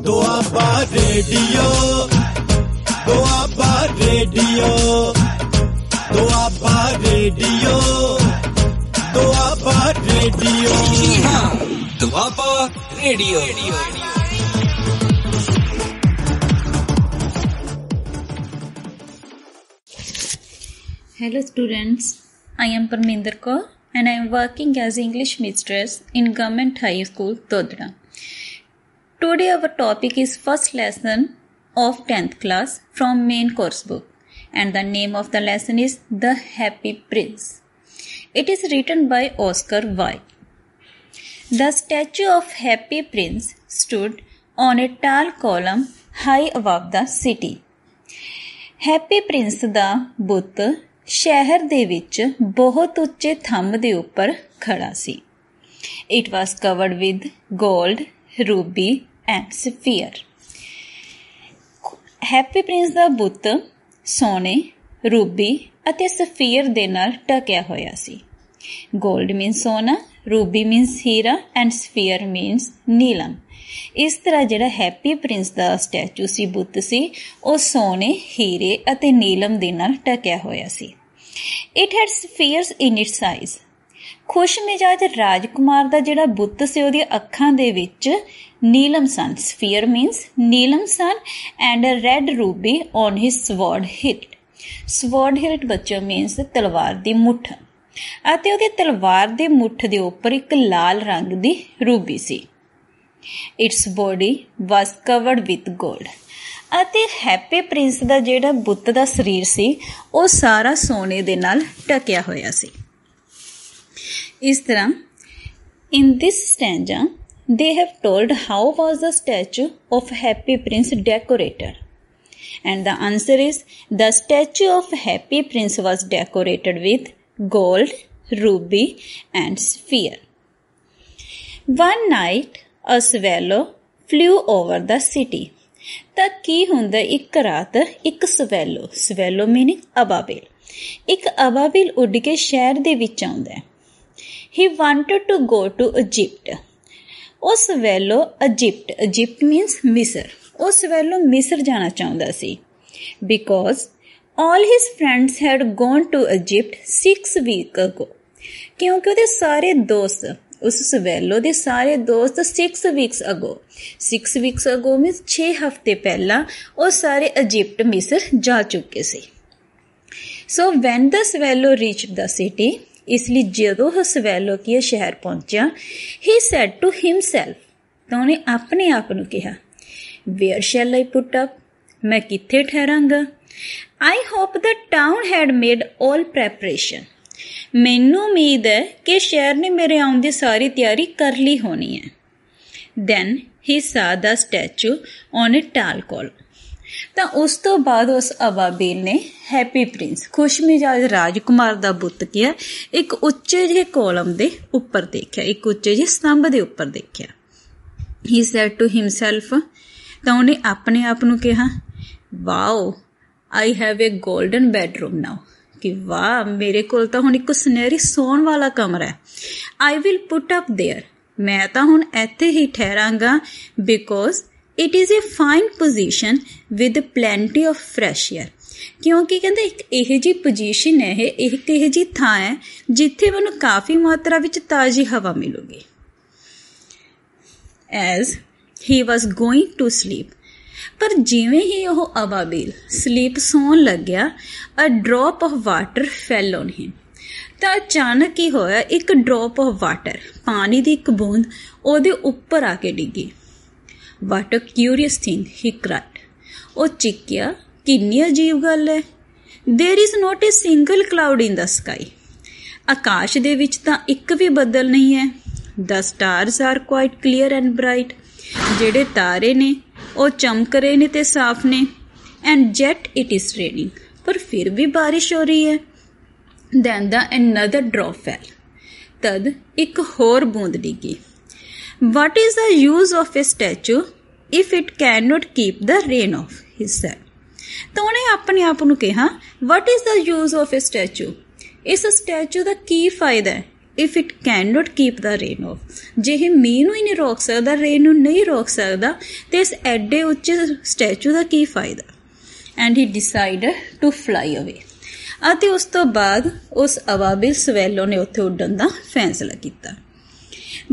Doaba radio Doaba radio Doaba radio Doaba radio Doaba radio. Hello students, I am Parminder Kaur and I am working as English mistress in Government High School, Dodra. Today our topic is first lesson of 10th class from main course book and the name of the lesson is The Happy Prince. It is written by Oscar Wilde. The statue of Happy Prince stood on a tall column high above the city. Happy Prince ਦਾ ਬੁੱਤ ਸ਼ਹਿਰ ਦੇ ਵਿੱਚ ਬਹੁਤ ਉੱਚੇ ਥੰਮ ਦੇ ਉੱਪਰ ਖੜਾ ਸੀ। It was covered with gold, ruby and sapphire. Happy prince ਦਾ ਬੁੱਤ ਸੋਨੇ, ਰੂਬੀ ਅਤੇ ਸਫੀਅਰ ਦੇ ਨਾਲ ਢਕਿਆ ਹੋਇਆ ਸੀ। ਗੋਲਡ ਮੀਨਸ ਸੋਨਾ, ਰੂਬੀ ਮੀਨਸ ਹੀਰਾ ਐਂਡ ਸਫੀਅਰ ਮੀਨਸ ਨੀਲਮ। ਇਸ ਤਰ੍ਹਾਂ ਜਿਹੜਾ ਹੈਪੀ ਪ੍ਰਿੰਸ ਦਾ ਸਟੈਚੂ ਸੀ, ਬੁੱਤ ਸੀ, ਉਹ ਸੋਨੇ, ਹੀਰੇ ਅਤੇ ਨੀਲਮ ਦੇ ਨਾਲ ਢਕਿਆ ਹੋਇਆ ਸੀ। It had sapphires in its eyes. ਖੁਸ਼ ਮਿਜਾਜ ਰਾਜਕੁਮਾਰ ਦਾ ਜਿਹੜਾ ਬੁੱਤ ਸੀ, ਉਹਦੀਆਂ ਅੱਖਾਂ ਦੇ ਵਿੱਚ ਨੀਲਮ ਸਨ। ਸਫੀਅਰ ਮੀਨਸ ਨੀਲਮ ਸਨ and red ruby on his sword hilt. Sword hilt ਬੱਚੋ ਮੀਨਸ ਤਲਵਾਰ ਦੀ ਮੁੱਠ, ਅਤੇ ਉਹਦੀ ਤਲਵਾਰ ਦੇ ਮੁੱਠ ਦੇ ਉੱਪਰ ਇੱਕ ਲਾਲ ਰੰਗ ਦੀ Ruby C. It's body was covered with gold. ਅਤੇ ਹੈਪੀ ਪ੍ਰਿੰਸ ਦਾ ਜਿਹੜਾ ਬੁੱਤ ਦਾ ਸਰੀਰ ਸੀ, ਉਹ ਸਾਰਾ ਸੋਨੇ ਦੇ ਨਾਲ ਢਕਿਆ ਹੋਇਆ ਸੀ। ਇਸ ਤਰ੍ਹਾਂ ਇਨ ਦਿਸ stanza they have told how was the statue of Happy Prince decorated, and the answer is the statue of Happy Prince was decorated with gold, ruby and sapphire. One night a swallow flew over the city. ਤਾਂ ਕੀ ਹੁੰਦਾ, ਇੱਕ ਰਾਤ ਇੱਕ swallow meaning ਅਬਾਬਿਲ, ਇੱਕ ਅਬਾਬਿਲ ਉੱਡ ਕੇ ਸ਼ਹਿਰ ਦੇ ਵਿੱਚ ਆਉਂਦਾ ਹੈ। He wanted to go to Egypt. ਉਹ ਸਵੈਲੋ ਇਜਿਪਟ ਮੀਨਸ ਮਿਸਰ, ਉਹ ਸਵੈਲੋ ਮਿਸਰ ਜਾਣਾ ਚਾਹੁੰਦਾ ਸੀ। Because all his friends had gone to Egypt 6 weeks ago. ਕਿਉਂਕਿ ਉਹਦੇ ਸਾਰੇ ਦੋਸਤ, ਉਸ ਸਵੈਲੋ ਦੇ ਸਾਰੇ ਦੋਸਤ 6 weeks ago ਮੀਨਸ 6 ਹਫ਼ਤੇ ਪਹਿਲਾਂ ਉਹ ਸਾਰੇ ਇਜਿਪਟ ਮਿਸਰ ਜਾ ਚੁੱਕੇ ਸੀ। So when the swallow reached the city, ਇਸ ਲਈ ਜਦੋਂ ਉਹ ਸਵੈਲੋ ਕੀ ਸ਼ਹਿਰ ਪਹੁੰਚਿਆ, ਹੀ ਸੈਡ ਟੂ ਹਿਮਸੈਲਫ, ਤਾਂ ਉਹਨੇ ਆਪਣੇ ਆਪ ਨੂੰ ਕਿਹਾ, where shall I put up, ਮੈਂ ਕਿੱਥੇ ਠਹਿਰਾਂਗਾ। I hope the town had made all preparation, ਮੈਨੂੰ ਉਮੀਦ ਹੈ ਕਿ ਸ਼ਹਿਰ ਨੇ ਮੇਰੇ ਆਉਣ ਦੀ ਸਾਰੀ ਤਿਆਰੀ ਕਰ ਲਈ ਹੋਣੀ ਹੈ। ਦੈਨ ਹੀ ਸਾ ਦਾ ਸਟੈਚੂ ਔਨ ਏ ਟਾਲ ਕੋਲ, ਤਾਂ ਉਸ ਤੋਂ ਬਾਅਦ ਉਸ ਅਬਾਬੀਲ ਨੇ ਹੈਪੀ ਪ੍ਰਿੰਸ, ਖੁਸ਼ ਮਿਜਾਜ ਰਾਜਕੁਮਾਰ ਦਾ ਬੁੱਤ ਕਿਹਾ ਇੱਕ ਉੱਚੇ ਜਿਹੇ ਕੋਲਮ ਦੇ ਉੱਪਰ ਦੇਖਿਆ, ਇੱਕ ਉੱਚੇ ਜਿਹੇ ਸਤੰਭ ਦੇ ਉੱਪਰ ਦੇਖਿਆ। ਹੀ ਸੈਡ ਟੂ ਹਿਮਸੈਲਫ, ਤਾਂ ਉਹਨੇ ਆਪਣੇ ਆਪ ਨੂੰ ਕਿਹਾ, wow I have a golden bedroom now, ਕਿ ਵਾਹ ਮੇਰੇ ਕੋਲ ਤਾਂ ਹੁਣ ਇੱਕ ਸੁਨਹਿਰੀ ਸੌਣ ਵਾਲਾ ਕਮਰਾ ਹੈ। I will put up there, ਮੈਂ ਤਾਂ ਹੁਣ ਇੱਥੇ ਹੀ ਠਹਿਰਾਂਗਾ। Because it is a fine position with plenty of fresh air, ਕਿਉਂਕਿ ਕਹਿੰਦੇ ਇੱਕ ਇਹੋ ਜਿਹੀ ਪੋਜੀਸ਼ਨ ਹੈ, ਇਹ ਇੱਕ ਇਹੋ ਜਿਹੀ ਥਾਂ ਹੈ ਜਿੱਥੇ ਮੈਨੂੰ ਕਾਫੀ ਮਾਤਰਾ ਵਿੱਚ ਤਾਜ਼ੀ ਹਵਾ ਮਿਲੂਗੀ। As he was going to sleep, ਪਰ ਜਿਵੇਂ ਹੀ ਉਹ ਅਬਾਬੀਲ ਸਲੀਪ ਸੌਣ ਲੱਗਿਆ, a drop of water fell on him, ਤਾਂ ਅਚਾਨਕ ਕੀ ਹੋਇਆ, ਇੱਕ ਡ੍ਰੌਪ ਆਫ ਵਾਟਰ, ਪਾਣੀ ਦੀ ਇੱਕ ਬੂੰਦ ਉਹਦੇ ਉੱਪਰ ਆ ਕੇ ਡਿੱਗੀ। What a curious thing he cried, ਉਹ ਚੀਕਿਆ, ਕਿੰਨੀ ਅਜੀਬ ਗੱਲ ਹੈ। There is not a single cloud in the sky, ਆਕਾਸ਼ ਦੇ ਵਿੱਚ ਤਾਂ ਇੱਕ ਵੀ ਬੱਦਲ ਨਹੀਂ ਹੈ। The stars are quite clear and bright, ਜਿਹੜੇ ਤਾਰੇ ਨੇ ਉਹ ਚਮਕ ਰਹੇ ਨੇ ਤੇ ਸਾਫ਼ ਨੇ। And jet it is raining, ਪਰ ਫਿਰ ਵੀ ਬਾਰਿਸ਼ ਹੋ ਰਹੀ ਹੈ। ਦੈਨ ਦਾ ਅਨਦਰ ਡ੍ਰੌਪ ਫੈਲ, ਤਦ ਇੱਕ ਹੋਰ ਬੂੰਦ ਡਿੱਗੀ। What is the use of A statue if it can note keep the rain of, he sad. ਤਾਂ ਉਹਨੇ ਆਪਣੇ ਆਪ ਨੂੰ ਕਿਹਾ, what is the use of A statue, ਇਸ ਸਟੈਚੂ ਦਾ ਕੀ ਫਾਇਦਾ ਹੈ if it cannot keep the rain off, ਜੇ ਇਹ ਮੀਂਹ ਨੂੰ ਹੀ ਨਹੀਂ ਰੋਕ ਸਕਦਾ, ਰੇਨ ਨੂੰ ਨਹੀਂ ਰੋਕ ਸਕਦਾ, ਤੇ ਇਸ ਐਡੇ ਉੱਚੇ ਸਟੈਚੂ ਦਾ ਕੀ ਫਾਇਦਾ। And he decided to fly away, ਅਤੇ ਉਸ ਤੋਂ ਬਾਅਦ ਉਸ ਅਬਾਬਿਲ ਸਵੈਲੋ ਨੇ ਉੱਥੇ ਉੱਡਣ ਦਾ ਫੈਸਲਾ ਕੀਤਾ।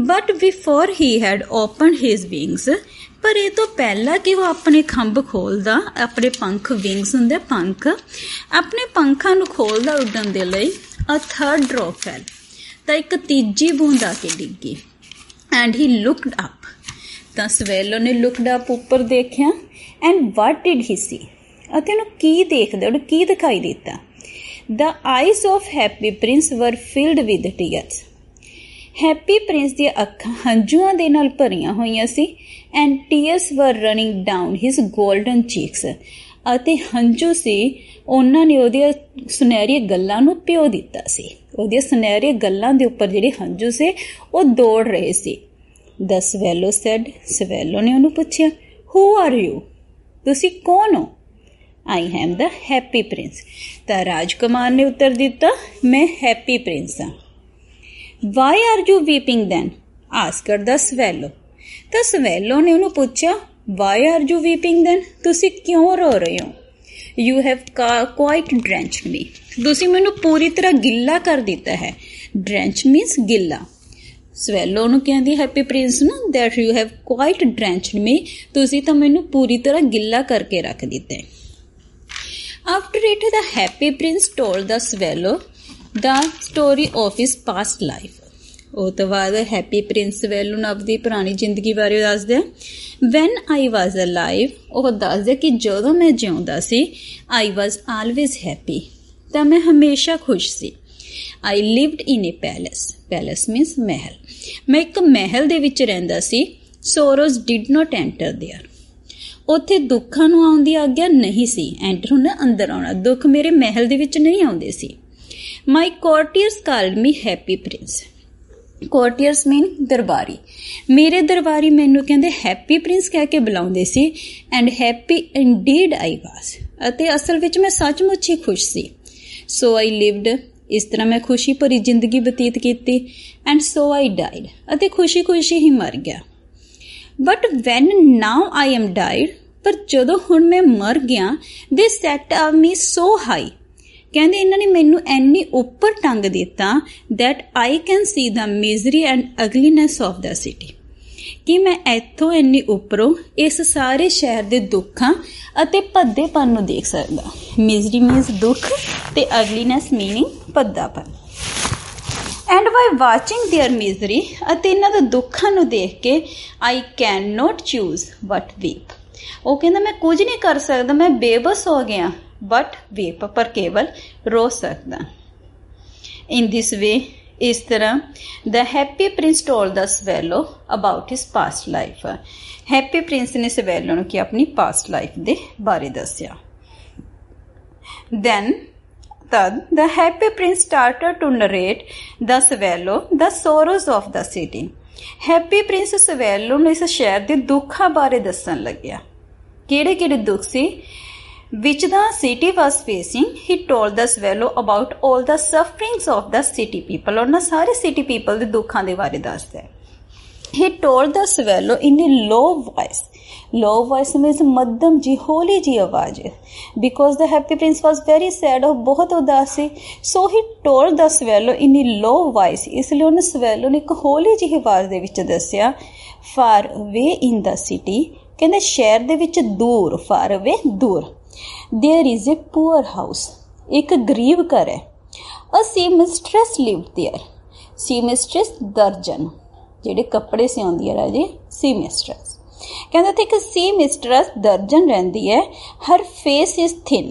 But before he had open his wings, ਪਰ ਇਹ ਤੋਂ ਪਹਿਲਾਂ ਕਿ ਉਹ ਆਪਣੇ ਖੰਭ ਖੋਲ੍ਹਦਾ, ਆਪਣੇ ਪੰਖ, ਵਿੰਗਸ ਹੁੰਦੇ ਪੰਖ, ਆਪਣੇ ਪੰਖਾਂ ਨੂੰ ਖੋਲ੍ਹਦਾ ਉੱਡਣ ਦੇ ਲਈ, ਅ ਥਰਡ ਡ੍ਰੌਪ ਫੈਲ, ਤਾਂ ਇੱਕ ਤੀਜੀ ਬੂੰਦ ਆ ਕੇ ਡਿੱਗੀ। ਐਂਡ ਹੀ ਲੁਕਡ ਅਪ, ਤਾਂ ਸਵੈਲੋ ਨੇ ਲੁਕਡ ਅਪ, ਉੱਪਰ ਦੇਖਿਆ। ਐਂਡ ਵਾਟ ਡਿਡ ਹੀ ਸੀ, ਅਤੇ ਉਹਨੂੰ ਕੀ ਦੇਖਦਾ, ਉਹਨੂੰ ਕੀ ਦਿਖਾਈ ਦਿੱਤਾ। ਦ ਆਈਜ਼ ਆਫ ਹੈਪੀ ਪ੍ਰਿੰਸ ਵਰ filled with tears, happy Prince ਦੀਆਂ ਅੱਖਾਂ ਹੰਝੂਆਂ ਦੇ ਨਾਲ ਭਰੀਆਂ ਹੋਈਆਂ ਸੀ। ਐਂਡ ਟੀਅਰਸ ਵਰ running down his golden cheeks, ਅਤੇ ਹੰਝੂ ਸੀ, ਉਹਨਾਂ ਨੇ ਉਹਦੀਆਂ ਸੁਨਹਿਰੀਆਂ ਗੱਲਾਂ ਨੂੰ ਪਿਓ ਦਿੱਤਾ ਸੀ। ਉਹਦੀਆਂ ਸੁਨਹਿਰੀਆਂ ਗੱਲਾਂ ਦੇ ਉੱਪਰ ਜਿਹੜੇ ਹੰਝੂ ਸੀ ਉਹ ਦੌੜ ਰਹੇ ਸੀ। ਦ ਸਵੈਲੋ ਸੈਡ, ਸਵੈਲੋ ਨੇ ਉਹਨੂੰ ਪੁੱਛਿਆ, ਹੂ ਆਰ ਯੂ, ਤੁਸੀਂ ਕੌਣ ਹੋ। I am the happy prince, ਤਾਂ ਰਾਜਕੁਮਾਰ ਨੇ ਉੱਤਰ ਦਿੱਤਾ, ਮੈਂ ਹੈਪੀ ਪ੍ਰਿੰਸ ਹਾਂ। Why are you weeping then, asked the swallow, ਤਾਂ ਸਵੈਲੋ ਨੇ ਉਹਨੂੰ ਪੁੱਛਿਆ, why are you weeping then, ਤੁਸੀਂ ਕਿਉਂ ਰੋ ਰਹੇ ਹੋ। You have quite drenched me, ਤੁਸੀਂ ਮੈਨੂੰ ਪੂਰੀ ਤਰ੍ਹਾਂ ਗਿੱਲਾ ਕਰ ਦਿੱਤਾ ਹੈ। ਡਰੈਂਚ ਮੀਨਸ ਗਿੱਲਾ। ਸਵੈਲੋ ਨੂੰ ਕਹਿੰਦੀ ਹੈਪੀ ਪ੍ਰਿੰਸ ਨੂੰ, that you have quite drenched me, ਤੁਸੀਂ ਤਾਂ ਮੈਨੂੰ ਪੂਰੀ ਤਰ੍ਹਾਂ ਗਿੱਲਾ ਕਰਕੇ ਰੱਖ ਦਿੱਤਾ ਹੈ। After it, the happy prince told the swallow the story of his past life. ਉਹ ਤੋਂ ਬਾਅਦ ਹੈਪੀ ਪ੍ਰਿੰਸ ਸਵੈਲੋ ਨੂੰ ਆਪਣੀ ਪੁਰਾਣੀ ਜ਼ਿੰਦਗੀ ਬਾਰੇ ਦੱਸਦੇ। ਵੈਨ ਆਈ ਵਾਜ਼ ਅਲਾਈਵ, ਉਹ ਦੱਸਦੇ ਕਿ ਜਦੋਂ ਮੈਂ ਜਿਉਂਦਾ ਸੀ, ਆਈ ਵਾਜ਼ ਆਲਵੇਜ਼ ਹੈਪੀ, ਤਾਂ ਮੈਂ ਹਮੇਸ਼ਾ ਖੁਸ਼ ਸੀ। ਆਈ ਲਿਵਡ ਇਨ ਏ ਪੈਲੇਸ, ਪੈਲੇਸ ਮੀਨਸ ਮਹਿਲ, ਮੈਂ ਇੱਕ ਮਹਿਲ ਦੇ ਵਿੱਚ ਰਹਿੰਦਾ ਸੀ। ਸੋਰੋਜ਼ ਡਿਡ ਨੋਟ ਐਂਟਰ ਦੇਅਰ, ਉੱਥੇ ਦੁੱਖਾਂ ਨੂੰ ਆਉਣ ਦੀ ਆਗਿਆ ਨਹੀਂ ਸੀ। ਐਂਟਰ ਹੁੰਦਾ ਅੰਦਰ ਆਉਣਾ, ਦੁੱਖ ਮੇਰੇ ਮਹਿਲ ਦੇ ਵਿੱਚ ਨਹੀਂ ਆਉਂਦੇ ਸੀ। ਮਾਈ ਕੋਰਟੀਅਰਸ ਕਾਲਡ ਮੀ ਹੈਪੀ ਪ੍ਰਿੰਸ, ਕੋਰਟੀਅਰਸ ਮੀਨ ਦਰਬਾਰੀ, ਮੇਰੇ ਦਰਬਾਰੀ ਮੈਨੂੰ ਕਹਿੰਦੇ ਹੈਪੀ ਪ੍ਰਿੰਸ ਕਹਿ ਕੇ ਬੁਲਾਉਂਦੇ ਸੀ। ਐਂਡ ਹੈਪੀ ਇੰਡੀਡ ਆਈ ਵਾਸ, ਅਤੇ ਅਸਲ ਵਿੱਚ ਮੈਂ ਸੱਚਮੁੱਚ ਹੀ ਖੁਸ਼ ਸੀ। ਸੋ ਆਈ ਲਿਵਡ, ਇਸ ਤਰ੍ਹਾਂ ਮੈਂ ਖੁਸ਼ੀ ਭਰੀ ਜ਼ਿੰਦਗੀ ਬਤੀਤ ਕੀਤੀ। ਐਂਡ ਸੋ ਆਈ ਡਾਈਡ, ਅਤੇ ਖੁਸ਼ੀ ਖੁਸ਼ੀ ਹੀ ਮਰ ਗਿਆ। But van now I M died, ਪਰ ਜਦੋਂ ਹੁਣ ਮੈਂ ਮਰ ਗਿਆ, ਦੇ ਸੈਟ ਆ ਮੀ ਸੋ ਹਾਈ, ਕਹਿੰਦੇ ਇਹਨਾਂ ਨੇ ਮੈਨੂੰ ਇੰਨੀ ਉੱਪਰ ਟੰਗ ਦਿੱਤਾ, that I can see the misery and ugliness of the city, ਕਿ ਮੈਂ ਇੱਥੋਂ ਇੰਨੀ ਉੱਪਰੋਂ ਇਸ ਸਾਰੇ ਸ਼ਹਿਰ ਦੇ ਦੁੱਖਾਂ ਅਤੇ ਭੱਦੇਪਨ ਨੂੰ ਦੇਖ ਸਕਦਾ। ਮਿਜ਼ਰੀ ਮੀਨਸ ਦੁੱਖ, ਤੇ ਅਗਲੀਨੈਸ ਮੀਨਿੰਗ ਭੱਦਾਪਨ। And by watching their misery, ਅਤੇ ਇਹਨਾਂ ਦੇ ਦੁੱਖਾਂ ਨੂੰ ਦੇਖ ਕੇ, I can not choose but weep, ਉਹ ਕਹਿੰਦਾ ਮੈਂ ਕੁਝ ਨਹੀਂ ਕਰ ਸਕਦਾ, ਮੈਂ ਬੇਬਸ ਹੋ ਗਿਆ, ਬਟ ਵੀਪ, ਪਰ ਕੇਵਲ ਰੋ ਸਕਦਾ। ਇਨ ਦਿਸ ਵੇ, ਇਸ ਤਰ੍ਹਾਂ the happy prince told the swallow about his past life, happy prince ਨੇ ਸਵੈਲੋ ਨੂੰ ਕਿ ਆਪਣੀ ਪਾਸਟ ਲਾਈਫ ਦੇ ਬਾਰੇ ਦੱਸਿਆ। ਦੈਨ ਤਦ the happy prince started to narrate the swallow the sorrows of the city. Happy prince swallow ਨੂੰ ਇਸ ਸ਼ਹਿਰ ਦੇ ਦੁੱਖਾਂ ਬਾਰੇ ਦੱਸਣ ਲੱਗਿਆ। ਕਿਹੜੇ ਕਿਹੜੇ ਦੁੱਖ ਸੀ? which the city was facing. He told the swallow about all the sufferings of the city people. ਉਹਨਾਂ ਸਾਰੇ city people ਦੇ ਦੁੱਖਾਂ ਦੇ ਬਾਰੇ ਦੱਸਦਾ ਹੈ। He told the swallow in a low voice. Low voice means ਮੱਧਮ ਜੀ, ਹੌਲੀ ਜੀ ਆਵਾਜ਼। Because the happy prince was very sad, ਉਹ ਬਹੁਤ ਉਦਾਸ ਸੀ। So he told the swallow in a low voice. ਇਸ ਲਈ ਉਹਨੇ ਸਵੈਲੋ ਨੇ ਇੱਕ ਹੌਲੀ ਜਿਹੀ ਆਵਾਜ਼ ਦੇ ਵਿੱਚ ਦੱਸਿਆ, far away in the city, ਕਹਿੰਦੇ ਸ਼ਹਿਰ ਦੇ ਵਿੱਚ ਦੂਰ, far away ਦੂਰ, there is a poor house, ਇੱਕ ਗਰੀਬ ਘਰ ਹੈ। A seamstress lived there. seamstress ਦਰਜਨ, ਜਿਹੜੇ ਕੱਪੜੇ ਸਿਉਂਦੀ ਹੈ ਰਾਜੇ, seamstress। ਕਹਿੰਦਾ ਤੇ ਇੱਕ seamstress ਦਰਜਨ ਰਹਿੰਦੀ ਹੈ। ਹਰ ਫੇਸ ਇਜ਼ ਥਿਨ,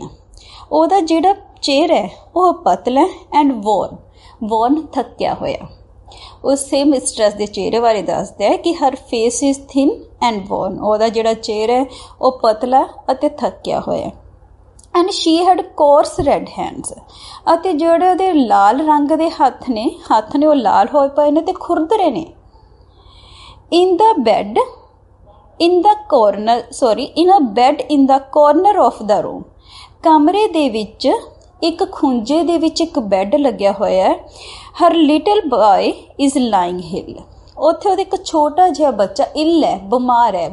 ਉਹਦਾ ਜਿਹੜਾ ਚਿਹਰਾ ਹੈ ਉਹ ਪਤਲਾ ਐਂਡ ਵੋਰਨ ਥੱਕਿਆ ਹੋਇਆ। ਉਸ seamstress ਦੇ ਚਿਹਰੇ ਬਾਰੇ ਦੱਸਦਾ ਹੈ ਕਿ ਹਰ face is thin and worn, ਉਹਦਾ ਜਿਹੜਾ ਚਿਹਰਾ ਹੈ ਉਹ ਪਤਲਾ ਅਤੇ ਥੱਕਿਆ ਹੋਇਆ। And she had coarse red hands, ਅਤੇ ਜਿਹੜੇ ਉਹਦੇ ਲਾਲ ਰੰਗ ਦੇ ਹੱਥ ਨੇ ਉਹ ਲਾਲ ਹੋਏ ਪਏ ਨੇ ਤੇ ਖੁਰਦਰੇ ਨੇ। in a bed in the corner of the room, ਕਮਰੇ ਦੇ ਵਿੱਚ ਇੱਕ ਖੁੰਝੇ ਦੇ ਵਿੱਚ ਇੱਕ ਬੈੱਡ ਲੱਗਿਆ ਹੋਇਆ ਹੈ। ਹਰ ਲਿਟਲ ਬॉय ਇਜ਼ ਲਾਈਂਗ ਹਿਲ। ਉੱਥੇ ਉਹਦਾ ਇੱਕ ਛੋਟਾ ਜਿਹਾ ਬੱਚਾ ਇਲ ਹੈ,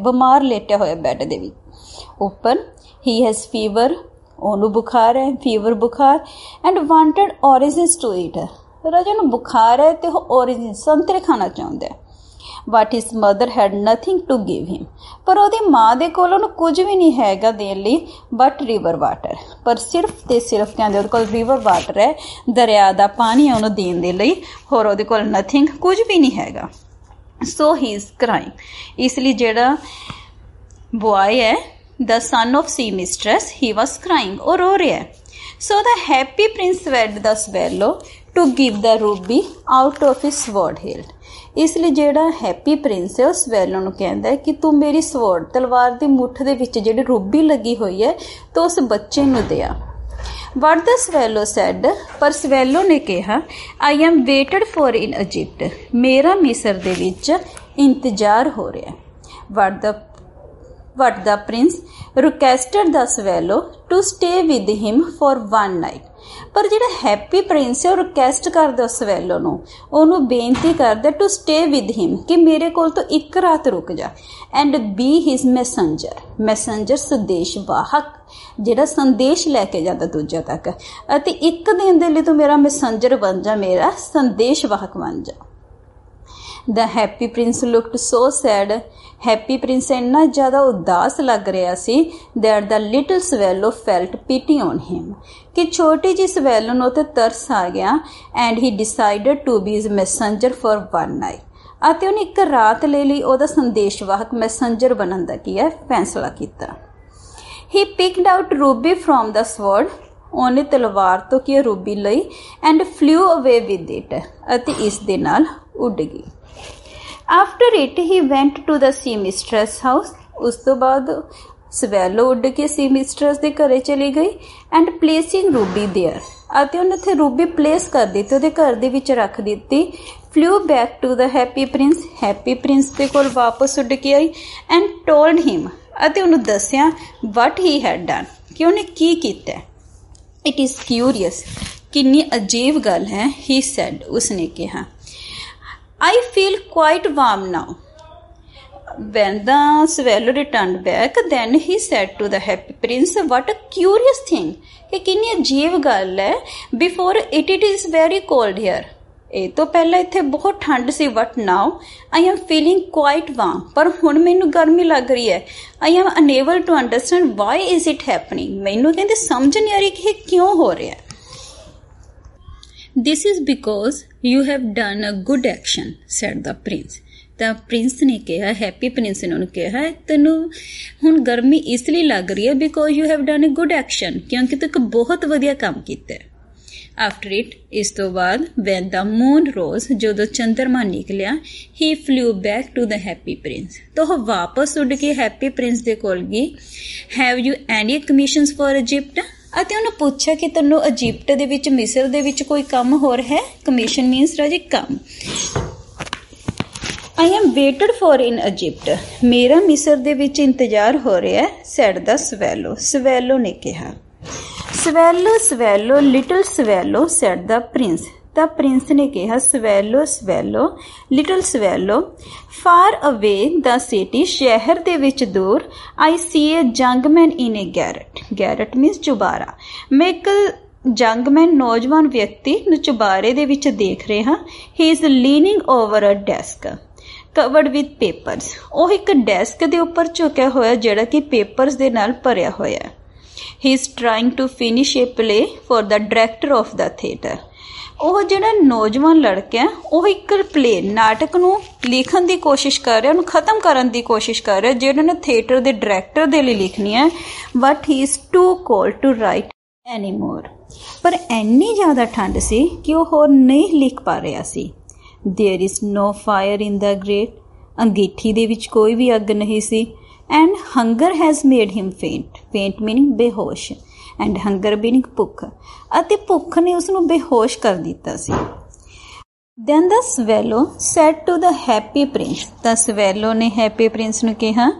ਬਿਮਾਰ ਲੇਟਿਆ ਹੋਇਆ ਬੈੱਡ ਦੇ ਵਿੱਚ ਉੱਪਰ। ਹੀ ਹੈਜ਼ ਫੀਵਰ, ਉਹਨੂੰ ਬੁਖਾਰ ਹੈ, ਫੀਵਰ ਬੁਖਾਰ, ਐਂਡ ਵਾਂਟਡ ਔਰੇਂਜਸ ਟੂ ਈਟ। ਰਾਜਾ ਨੂੰ ਬੁਖਾਰ ਹੈ ਤੇ ਉਹ ਔਰੇਂਜ ਸੰਤਰੇ ਖਾਣਾ ਚਾਹੁੰਦਾ ਹੈ। But his mother had nothing to give him. ਪਰ ਉਹਦੀ ਮਾਂ ਦੇ ਕੋਲ ਉਹਨੂੰ ਕੁਝ ਵੀ ਨਹੀਂ ਹੈਗਾ ਦੇਣ ਲਈ ਬਟ ਰਿਵਰ ਵਾਟਰ। ਪਰ ਸਿਰਫ ਤੇ ਸਿਰਫ ਕਹਿੰਦੇ ਉਹਦੇ ਕੋਲ ਰਿਵਰ ਵਾਟਰ ਹੈ, ਦਰਿਆ ਦਾ ਪਾਣੀ ਹੈ ਉਹਨੂੰ ਦੇਣ ਦੇ ਲਈ, ਹੋਰ ਉਹਦੇ ਕੋਲ ਨਥਿੰਗ, ਕੁਝ ਵੀ ਨਹੀਂ ਹੈਗਾ। ਸੋ ਹੀ ਇਜ਼ ਕਰਾਈਂਗ। ਇਸ ਲਈ ਜਿਹੜਾ ਬॉय ਹੈ, ਦ ਸਨ ਆਫ ਸੀ ਮਿਸਟਰੈਸ, ਹੀ ਵਾਜ਼ ਕਰਾਈਂਗ, ਉਹ ਰੋ ਰਿਹਾ। So the happy prince bade the swallow to give the ruby out of his sword hilt. ਇਸ ਲਈ ਜਿਹੜਾ ਹੈਪੀ ਪ੍ਰਿੰਸ ਹੈ ਉਹ ਸਵੈਲੋ ਨੂੰ ਕਹਿੰਦਾ ਹੈ ਕਿ ਤੂੰ ਮੇਰੀ ਸਵੋਰਡ ਤਲਵਾਰ ਦੀ ਮੁੱਠ ਦੇ ਵਿੱਚ ਜਿਹੜੀ ਰੂਬੀ ਲੱਗੀ ਹੋਈ ਹੈ ਤਾਂ ਉਸ ਬੱਚੇ ਨੂੰ ਦਿਆ। But the swallow said. ਪਰ ਸਵੈਲੋ ਨੇ ਕਿਹਾ, I am waited for in Egypt. ਮੇਰਾ ਮਿਸਰ ਦੇ ਵਿੱਚ ਇੰਤਜ਼ਾਰ ਹੋ ਰਿਹਾ। But the prince requested the swallow to stay with him for 1 night. ਪਰ ਜਿਹੜਾ ਹੈਪੀ ਪ੍ਰਿੰਸ ਹੈ ਉਹ ਰਿਕੁਐਸਟ ਕਰਦਾ ਸਵੈਲੋ ਨੂੰ, ਉਹਨੂੰ ਬੇਨਤੀ ਕਰਦਾ ਟੂ ਸਟੇ ਵਿਦ ਹਿਮ ਕਿ ਮੇਰੇ ਕੋਲ ਤੋਂ ਇੱਕ ਰਾਤ ਰੁਕ ਜਾ, ਐਂਡ ਬੀ ਹਿਜ਼ ਮੈਸੇਂਜਰ ਸੰਦੇਸ਼ ਵਾਹਕ, ਜਿਹੜਾ ਸੰਦੇਸ਼ ਲੈ ਕੇ ਜਾਂਦਾ ਦੂਜਿਆਂ ਤੱਕ, ਅਤੇ ਇੱਕ ਦਿਨ ਦੇ ਲਈ ਤੂੰ ਮੇਰਾ ਮੈਸੇਂਜਰ ਬਣ ਜਾ, ਮੇਰਾ ਸੰਦੇਸ਼ ਵਾਹਕ ਬਣ ਜਾ। The happy prince looked so sad. Happy prince ਇੰਨਾ ਜ਼ਿਆਦਾ ਉਦਾਸ ਲੱਗ ਰਿਹਾ ਸੀ that the little swallow felt pity on him, ਕਿ ਛੋਟੀ ਜਿਹੀ ਸਵੈਲੋ ਨੂੰ ਤੇ ਤਰਸ ਆ ਗਿਆ। And he decided to be his messenger for 1 night. ਅਤੇ ਉਹਨੇ ਇੱਕ ਰਾਤ ਲੈ ਲਈ ਉਹਦਾ ਸੰਦੇਸ਼ਵਾਹਕ ਮੈਸੇਂਜਰ ਬਣਨ ਦਾ ਕੀ ਹੈ ਫੈਸਲਾ ਕੀਤਾ। He picked out ruby from the sword. ਉਹਨੇ ਤਲਵਾਰ ਤੋਂ ਕੀ ਰੂਬੀ ਲਈ, and flew away with it, ਅਤੇ ਇਸ ਦੇ ਨਾਲ ਉੱਡ ਗਈ। After it he went to the seamstress house. ਉਸ ਤੋਂ ਬਾਅਦ ਸਵੈਲੋ ਉੱਡ ਕੇ ਸੀ ਮਿਸਟਰਸ ਦੇ ਘਰੇ ਚਲੀ ਗਈ। ਐਂਡ ਪਲੇਸਿੰਗ ਰੂਬੀ ਦੇਅਰ, ਅਤੇ ਉਹਨੇ ਉੱਥੇ ਰੂਬੀ ਪਲੇਸ ਕਰ ਦਿੱਤੀ, ਉਹਦੇ ਘਰ ਦੇ ਵਿੱਚ ਰੱਖ ਦਿੱਤੀ। Flew back to the happy Prince. Happy Prince ਦੇ ਕੋਲ ਵਾਪਸ ਉੱਡ ਕੇ ਆਈ। ਐਂਡ ਟੋਲਡ ਹਿਮ, ਅਤੇ ਉਹਨੂੰ ਦੱਸਿਆ ਵਟ ਹੀ ਹੈਡ ਡਨ, ਕਿ ਉਹਨੇ ਕੀ ਕੀਤਾ। ਇਟ ਇਜ਼ ਕਿਊਰੀਅਸ, ਕਿੰਨੀ ਅਜੀਬ ਗੱਲ ਹੈ। ਹੀ ਸੈਡ, ਉਸਨੇ ਕਿਹਾ, I feel quite warm now. When the swallow returned back, then he said to the happy prince, what a curious thing, कि कितनी अजीब गल है, before it is very cold here. ਇਹ ਤੋਂ ਪਹਿਲਾਂ ਇੱਥੇ ਬਹੁਤ ਠੰਡ ਸੀ, but now I am feeling quite warm, ਪਰ ਹੁਣ ਮੈਨੂੰ ਗਰਮੀ ਲੱਗ ਰਹੀ ਹੈ। I am unable to understand why is it happening. ਮੈਨੂੰ ਕਹਿੰਦੇ ਸਮਝ ਨਹੀਂ ਆ ਰਹੀ ਕਿ ਇਹ ਕਿਉਂ ਹੋ ਰਿਹਾ। This is because you have done a good action, said the prince. ਤਾਂ ਪ੍ਰਿੰਸ ਨੇ ਕਿਹਾ, ਹੈਪੀ ਪ੍ਰਿੰਸ ਨੇ ਉਹਨੂੰ ਕਿਹਾ, ਤੈਨੂੰ ਹੁਣ ਗਰਮੀ ਇਸ ਲਈ ਲੱਗ ਰਹੀ ਹੈ because you have done a good action, ਕਿਉਂਕਿ ਤੂੰ ਇੱਕ ਬਹੁਤ ਵਧੀਆ ਕੰਮ ਕੀਤਾ। ਆਫਟਰ ਇਟ, ਇਸ ਤੋਂ ਬਾਅਦ, ਵੈਨ ਦਾ ਮੂਨ ਰੋਜ਼, ਜਦੋਂ ਚੰਦਰਮਾ ਨਿਕਲਿਆ, he flew back to the happy prince, ਤਾਂ ਉਹ ਵਾਪਸ ਉੱਡ ਕੇ ਹੈਪੀ ਪ੍ਰਿੰਸ ਦੇ ਕੋਲ ਗਈ। Have you any commissions for Egypt, ਅਤੇ ਉਹਨੂੰ ਪੁੱਛਿਆ ਕਿ ਤੈਨੂੰ ਇਜਿਪਟ ਦੇ ਵਿੱਚ, ਮਿਸਰ ਦੇ ਵਿੱਚ ਕੋਈ ਕੰਮ ਹੋਰ ਹੈ। ਕਮਿਸ਼ਨ ਮੀਨਸ ਰਾਜੇ ਕੰਮ। ਆਈ am waited for in Egypt, ਮੇਰਾ ਮਿਸਰ ਦੇ ਵਿੱਚ ਇੰਤਜ਼ਾਰ ਹੋ ਰਿਹਾ। ਸੈਡ ਦਾ ਸਵੈਲੋ, ਸਵੈਲੋ ਨੇ ਕਿਹਾ। Swallow swallow little swallow, said the prince, ਤਾਂ ਪ੍ਰਿੰਸ ਨੇ ਕਿਹਾ, swallow swallow little swallow, far away the city, ਸ਼ਹਿਰ ਦੇ ਵਿੱਚ ਦੂਰ, ਆਈ ਸੀ ਏ ਜੰਗਮੈਨ ਇਨ ਏ ਗੈਰਟ, ਗੈਰਟ ਮੀਨਸ ਚੁਬਾਰਾ, ਮੈਂ ਇੱਕ ਜੰਗਮੈਨ ਨੌਜਵਾਨ ਵਿਅਕਤੀ ਨੂੰ ਚੁਬਾਰੇ ਦੇ ਵਿੱਚ ਦੇਖ ਰਿਹਾ। He is leaning over a desk covered with papers, ਉਹ ਇੱਕ ਡੈਸਕ ਦੇ ਉੱਪਰ ਝੁਕਿਆ ਹੋਇਆ ਜਿਹੜਾ ਕਿ ਪੇਪਰਸ ਦੇ ਨਾਲ ਭਰਿਆ ਹੋਇਆ। He is trying to finish a play for the director of the theatre, ਉਹ ਜਿਹੜਾ ਨੌਜਵਾਨ ਲੜਕਾ ਉਹ ਇੱਕ ਪਲੇ, ਨਾਟਕ ਨੂੰ ਲਿਖਣ ਦੀ ਕੋਸ਼ਿਸ਼ ਕਰ ਰਿਹਾ, ਉਹਨੂੰ ਖਤਮ ਕਰਨ ਦੀ ਕੋਸ਼ਿਸ਼ ਕਰ ਰਿਹਾ, ਜਿਹੜਾ ਨੇ ਥੀਏਟਰ ਦੇ ਡਾਇਰੈਕਟਰ ਦੇ ਲਈ ਲਿਖਣੀ ਹੈ। But he is too cold to write any more, ਪਰ ਇੰਨੀ ਜ਼ਿਆਦਾ ਠੰਡ ਸੀ ਕਿ ਉਹ ਹੋਰ ਨਹੀਂ ਲਿਖ ਪਾ ਰਿਹਾ ਸੀ। There is no fire in the grate, ਅੰਗੀਠੀ ਦੇ ਵਿੱਚ ਕੋਈ ਵੀ ਅੱਗ ਨਹੀਂ ਸੀ। And hunger has made him faint, faint meaning ਬੇਹੋਸ਼, ਐਂਡ ਹੰਗਰ ਮੀਨਿੰਗ ਭੁੱਖ, ਅਤੇ ਭੁੱਖ ਨੇ ਉਸਨੂੰ ਬੇਹੋਸ਼ ਕਰ ਦਿੱਤਾ ਸੀ। Then the swallow said to the happy prince, ਤਾਂ ਸਵੈਲੋ ਨੇ ਹੈਪੀ ਪ੍ਰਿੰਸ ਨੂੰ ਕਿਹਾ,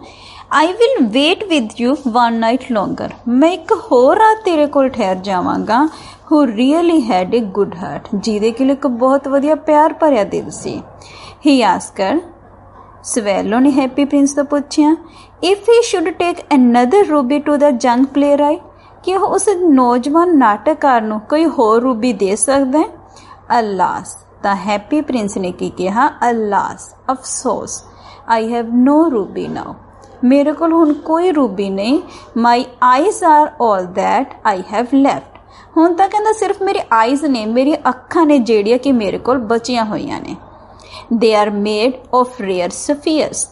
I will wait with you one night longer, मैं एक होर रात तेरे कोल ठहर जावांगा। Who really had a good heart, ਜਿਹਦੇ ਕੋਲ ਇੱਕ ਬਹੁਤ ਵਧੀਆ ਪਿਆਰ ਭਰਿਆ ਦਿਲ ਸੀ। ਹੀ ਆਸਕਰ, ਸਵੈਲੋ ਨੇ ਹੈਪੀ ਪ੍ਰਿੰਸ ਤੋਂ ਪੁੱਛਿਆ, if he should take another ruby to the young playwright, ਕਿ ਉਹ ਉਸ ਨੌਜਵਾਨ ਨਾਟਕਕਾਰ ਨੂੰ ਕੋਈ ਹੋਰ ਰੂਬੀ ਦੇ ਸਕਦਾ ਹੈ। ਅਲਾਸ, ਤਾਂ ਹੈਪੀ ਪ੍ਰਿੰਸ ਨੇ ਕੀ ਕਿਹਾ, ਅਲਾਸ, ਅਫਸੋਸ, ਆਈ ਹੈਵ ਨੋ ਰੂਬੀ ਨਾਓ, ਮੇਰੇ ਕੋਲ ਹੁਣ ਕੋਈ ਰੂਬੀ ਨਹੀਂ। My eyes are all that I have left, ਹੁਣ ਤਾਂ ਕਹਿੰਦਾ ਸਿਰਫ ਮੇਰੇ ਆਈਜ਼ ਨੇ, ਮੇਰੀਆਂ ਅੱਖਾਂ ਨੇ ਜਿਹੜੀਆਂ ਕਿ ਮੇਰੇ ਕੋਲ ਬਚੀਆਂ ਹੋਈਆਂ ਨੇ। They are made of rare sapphires,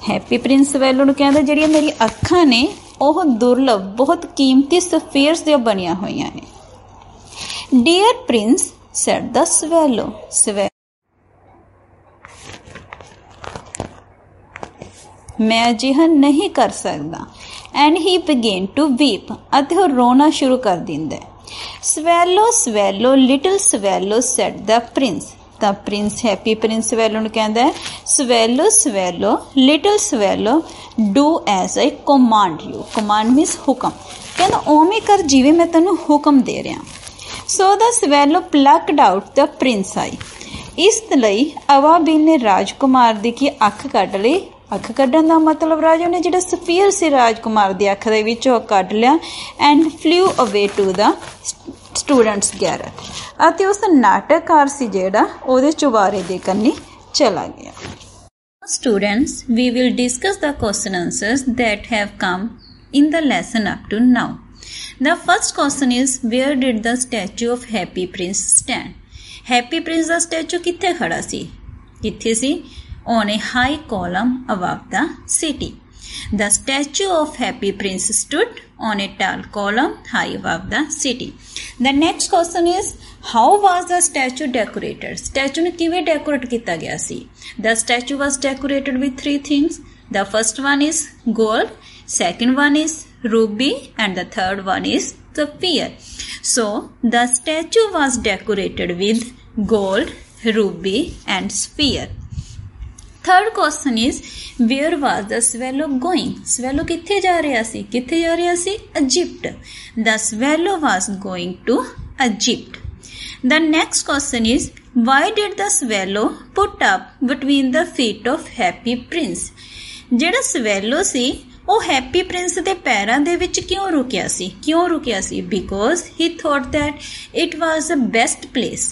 happy prince swallow ਨੂੰ ਕਹਿੰਦਾ ਜਿਹੜੀਆਂ ਮੇਰੀਆਂ ਅੱਖਾਂ ਨੇ ਉਹ ਦੁਰਲਭ ਬਹੁਤ ਕੀਮਤੀ ਸਫੀਅਰਸ ਦੀਆਂ ਬਣੀਆਂ ਹੋਈਆਂ ਨੇ। Dear prince said the swallow, ਮੈਂ ਅਜਿਹਾ ਨਹੀਂ ਕਰ ਸਕਦਾ। And he began to weep, ਅਤੇ ਉਹ ਰੋਣਾ ਸ਼ੁਰੂ ਕਰ ਦਿੰਦਾ। Swallow swallow little swallow said the prince, ਤਾਂ ਪ੍ਰਿੰਸ ਹੈਪੀ ਪ੍ਰਿੰਸ ਸਵੈਲੋ ਨੂੰ ਕਹਿੰਦਾ swallow swallow little swallow do as I command you, command means ਹੁਕਮ, ਕਹਿੰਦਾ ਉਵੇਂ ਕਰ ਜਿਵੇਂ ਮੈਂ ਤੈਨੂੰ ਹੁਕਮ ਦੇ ਰਿਹਾ। So the swallow ਪਲੱਕਡ out the Prince ਆਈ, ਇਸ ਲਈ ਅਵਾਬੀਲ ਨੇ ਰਾਜਕੁਮਾਰ ਦੀ ਕੀ ਅੱਖ ਕੱਢ ਲਈ। ਅੱਖ ਕੱਢਣ ਦਾ ਮਤਲਬ ਰਾਜਾ ਨੇ ਜਿਹੜਾ ਸਫੀਅਰ ਸੀ ਰਾਜਕੁਮਾਰ ਦੀ ਅੱਖ ਦੇ ਵਿੱਚ ਉਹ ਕੱਢ ਲਿਆ। ਐਂਡ ਫਲਿਊ ਅਵੇ ਟੂ ਦਾ ਸਟੂਡੈਂਟਸ ਗੈਰਟ, ਅਤੇ ਉਸ ਨਾਟਕਕਾਰ ਸੀ ਜਿਹੜਾ ਉਹਦੇ ਚੁਬਾਰੇ ਦੇ ਕੰਨੀ ਚਲਾ ਗਿਆ। Students, we will discuss the question answers that have come in the lesson up to now. The first question is, where did the statue of Happy Prince stand? Happy Prince the statue ਕਿੱਥੇ ਖੜਾ ਸੀ? ਕਿੱਥੇ ਸੀ? On a high column above the city. The statue of Happy Prince stood on a tall column high above the city. The next question is, how was the statue decorated? Statue ਨੂੰ ਕਿਵੇਂ decorate ਕੀਤਾ ਗਿਆ ਸੀ? The statue was decorated with three things. The first one is gold, second one is ruby, and the third one is sapphire. So the statue was decorated with gold, ruby, and sapphire. Third question is, where was the swallow going? Swallow ਕਿੱਥੇ ਜਾ ਰਿਹਾ ਸੀ? ਕਿੱਥੇ ਜਾ ਰਿਹਾ ਸੀ? Egypt. The swallow was going to Egypt. The next question is, why did the swallow put up between the feet of Happy Prince? ਜਿਹੜਾ swallow ਸੀ ਉਹ happy Prince ਦੇ ਪੈਰਾਂ ਦੇ ਵਿੱਚ ਕਿਉਂ ਰੁਕਿਆ ਸੀ? ਕਿਉਂ ਰੁਕਿਆ ਸੀ? Because he thought that it was the best place,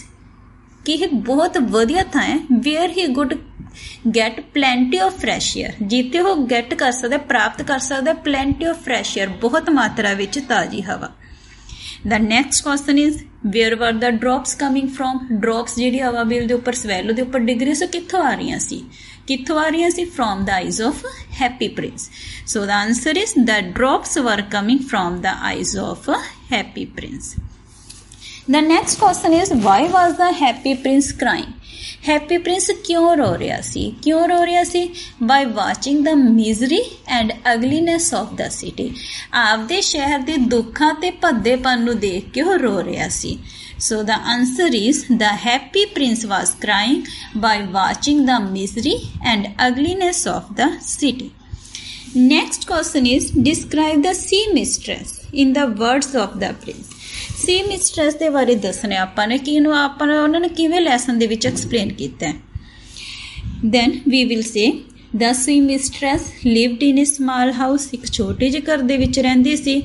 ਕਿ ਇਹ ਬਹੁਤ ਵਧੀਆ ਥਾਂ ਹੈ। where he could get plenty of fresh air, ਜਿੱਥੇ ਉਹ get ਕਰ ਸਕਦਾ, ਪ੍ਰਾਪਤ ਕਰ ਸਕਦਾ plenty of fresh air, ਬਹੁਤ ਮਾਤਰਾ ਵਿੱਚ ਤਾਜ਼ੀ ਹਵਾ। The next question is, where were the drops coming from? Drops ਜਿਹੜੀ ਅਵਾਬੀਲ ਦੇ ਉੱਪਰ ਸਵੈਲੋ ਦੇ ਉੱਪਰ ਡਿੱਗ ਰਹੀ ਸੀ ਕਿੱਥੋਂ ਆ ਰਹੀਆਂ ਸੀ? ਕਿੱਥੋਂ ਆ ਰਹੀਆਂ ਸੀ? From the eyes of Happy Prince. So the answer is, the drops were coming from the eyes of Happy Prince. The next question is, why was the Happy Prince crying? Happy Prince ਕਿਉਂ ਰੋ ਰਿਹਾ ਸੀ? ਕਿਉਂ ਰੋ ਰਿਹਾ ਸੀ? By watching the misery and ugliness of the city. ਆਪਦੇ ਸ਼ਹਿਰ ਦੇ ਦੁੱਖਾਂ ਤੇ ਭੱਦੇਪਨ ਨੂੰ ਦੇਖ ਕੇ ਉਹ ਰੋ ਰਿਹਾ ਸੀ। So the answer is, the Happy Prince was crying by watching the misery and ugliness of the city. Next question is, describe the sea mistress in the words of the prince. C mistress ਦੇ ਬਾਰੇ ਦੱਸਣਾ ਆਪਾਂ ਨੇ ਕਿ ਇਹਨੂੰ ਆਪਾਂ ਉਹਨਾਂ ਨੇ ਕਿਵੇਂ ਲੈਸਨ ਦੇ ਵਿੱਚ ਐਕਸਪਲੇਨ ਕੀਤਾ ਹੈ। Then we will say, the seamstress lived in a small house, ਇੱਕ ਛੋਟੇ ਜਿਹੇ ਘਰ ਦੇ ਵਿੱਚ ਰਹਿੰਦੀ ਸੀ।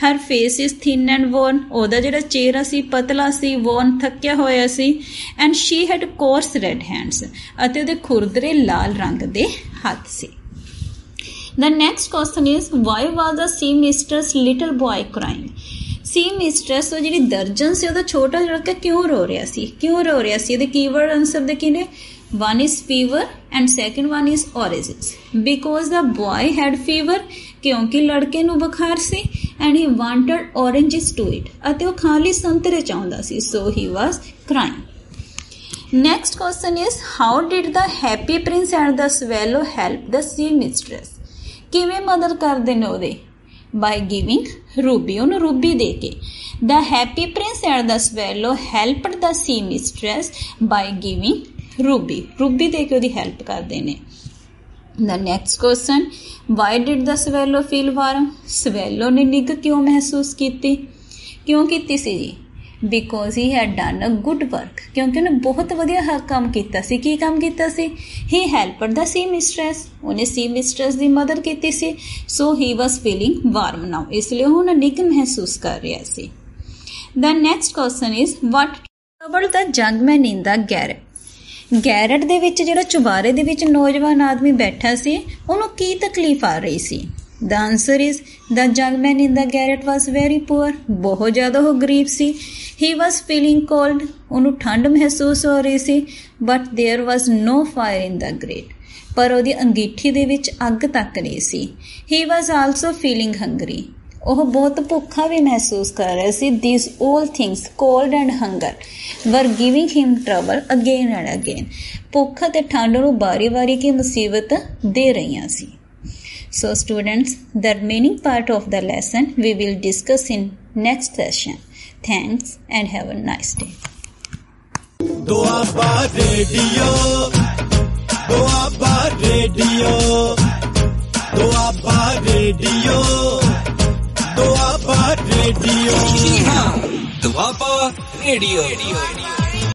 Her face is thin and worn, ਉਹਦਾ ਜਿਹੜਾ ਚਿਹਰਾ ਸੀ ਪਤਲਾ ਸੀ, ਵੋਰਨ ਥੱਕਿਆ ਹੋਇਆ ਸੀ। And she had coarse red hands, ਅਤੇ ਉਹਦੇ ਖੁਰਦਰੇ ਲਾਲ ਰੰਗ ਦੇ ਹੱਥ ਸੀ। The next question is, why was the sea mistress little boy crying? C mistress ਉਹ ਜਿਹੜੀ ਦਰਜਨ ਸੀ ਉਹਦਾ ਛੋਟਾ ਲੜਕਾ ਕਿਉਂ ਰੋ ਰਿਹਾ ਸੀ? ਕਿਉਂ ਰੋ ਰਿਹਾ ਸੀ? ਇਹਦੇ ਕੀਵਰਡ ਆਨਸਰ ਦੇ ਕੀ ਨੇ? one is fever and second one is oranges. Because the boy had fever, ਕਿਉਂਕਿ ਲੜਕੇ ਨੂੰ ਬੁਖਾਰ ਸੀ, and he wanted oranges to eat, ਅਤੇ ਉਹ ਖਾਣ ਲਈ ਸੰਤਰੇ ਚਾਹੁੰਦਾ ਸੀ, so he was crying. Next question is, how did the Happy Prince and the swallow help the sea mistress? ਕਿਵੇਂ ਮਦਦ ਕਰਦੇ ਨੇ ਉਹਦੇ? By giving ruby, ਉਹਨੂੰ ਰੂਬੀ ਦੇ ਕੇ। The Happy Prince and the swallow helped the sea mistress by giving ruby, Ruby ਦੇ ਕੇ ਉਹਦੀ help ਕਰਦੇ ਨੇ। The next question, why did the swallow feel warm? swallow ने ਨਿੱਘ ਕਿਉਂ ਮਹਿਸੂਸ ਕੀਤੀ? ਕਿਉਂ ਕੀਤੀ ਸੀ ਜੀ? Because he had done a good work. ਕਿਉਂਕਿ ਉਹਨੇ ਬਹੁਤ ਵਧੀਆ ਕੰਮ ਕੀਤਾ ਸੀ। ਕੀ ਕੰਮ ਕੀਤਾ ਸੀ? He helped the sea mistress. ਉਹਨੇ sea mistress ਦੀ ਮਦਦ ਕੀਤੀ ਸੀ। So he was feeling warm now. ਇਸ ਲਈ ਉਹ ਨਿੱਘ ਮਹਿਸੂਸ ਕਰ ਰਿਹਾ ਸੀ। The next question is, what troubled the young man in the garret? ਗੈਰਟ ਦੇ ਵਿੱਚ ਜਿਹੜਾ ਚੁਬਾਰੇ ਦੇ ਵਿੱਚ ਨੌਜਵਾਨ ਆਦਮੀ ਬੈਠਾ ਸੀ, ਉਹਨੂੰ ਕੀ ਤਕਲੀਫ ਆ ਰਹੀ ਸੀ? The answer is, the young man in the garret was very poor. ਬਹੁਤ ਜ਼ਿਆਦਾ ਉਹ ਗਰੀਬ ਸੀ। He was feeling cold. ਉਹਨੂੰ ਠੰਡ ਮਹਿਸੂਸ ਹੋ ਰਹੀ ਸੀ। But there was no fire in the grate. ਪਰ ਉਹਦੀ ਅੰਗੀਠੀ ਦੇ ਵਿੱਚ ਅੱਗ ਤੱਕ ਨਹੀਂ ਸੀ। He was also feeling hungry. ਉਹ ਬਹੁਤ ਭੁੱਖਾ ਵੀ ਮਹਿਸੂਸ ਕਰ ਰਿਹਾ ਸੀ। These all things, cold and hunger, were giving him trouble again and again. ਭੁੱਖ ਅਤੇ ਠੰਡ ਨੂੰ ਵਾਰੀ-ਵਾਰੀ ਕੀ ਮੁਸੀਬਤ ਦੇ ਰਹੀਆਂ ਸੀ। So students, the remaining part of the lesson we will discuss in next session. Thanks and have a nice day. Doaba radio, Doaba radio, Doaba radio, Doaba radio. Doaba radio.